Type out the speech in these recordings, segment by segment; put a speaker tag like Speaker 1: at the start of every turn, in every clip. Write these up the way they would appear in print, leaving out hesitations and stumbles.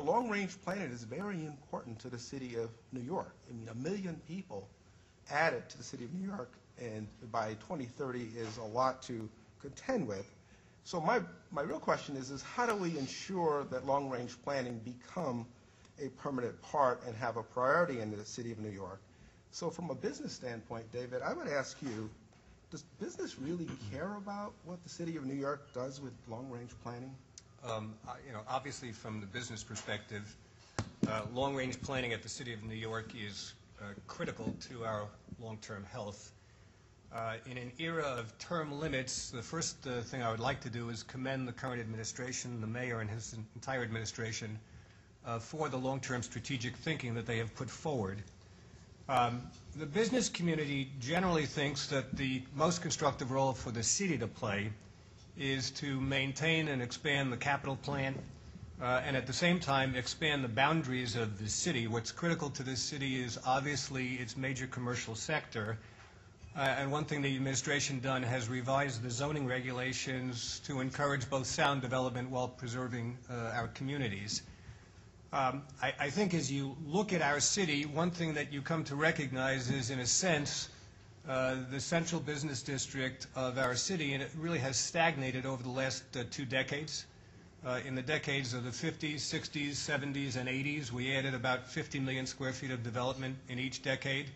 Speaker 1: Long-range planning is very important to the city of New York. I mean, 1 million people added to the city of New York, and by 2030 is a lot to contend with. So my real question is how do we ensure that long-range planning become a permanent part and have a priority in the city of New York? So from a business standpoint, David, I would ask you, does business really care about what the city of New York does with long-range planning?
Speaker 2: Obviously from the business perspective, long-range planning at the City of New York is critical to our long-term health. In an era of term limits, the first thing I would like to do is commend the current administration, the mayor and his entire administration, for the long-term strategic thinking that they have put forward. The business community generally thinks that the most constructive role for the city to play is to maintain and expand the capital plan and at the same time expand the boundaries of the city. What's critical to this city is obviously its major commercial sector. And one thing the administration done has revised the zoning regulations to encourage both sound development while preserving our communities. I think as you look at our city, one thing that you come to recognize is, in a sense, the central business district of our city, and it really has stagnated over the last 2 decades. In the decades of the 50s, 60s, 70s, and 80s, we added about 50 million square feet of development in each decade.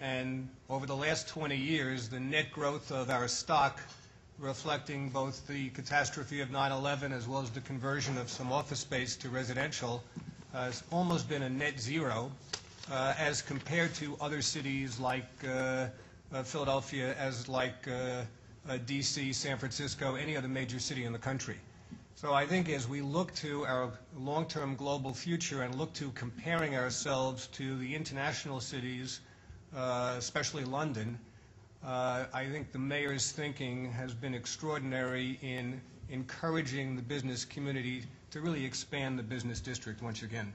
Speaker 2: And over the last 20 years, the net growth of our stock, reflecting both the catastrophe of 9/11 as well as the conversion of some office space to residential, has almost been a net zero as compared to other cities like Philadelphia, as like D.C., San Francisco, any other major city in the country. So I think as we look to our long-term global future and look to comparing ourselves to the international cities, especially London, I think the mayor's thinking has been extraordinary in encouraging the business community to really expand the business district once again.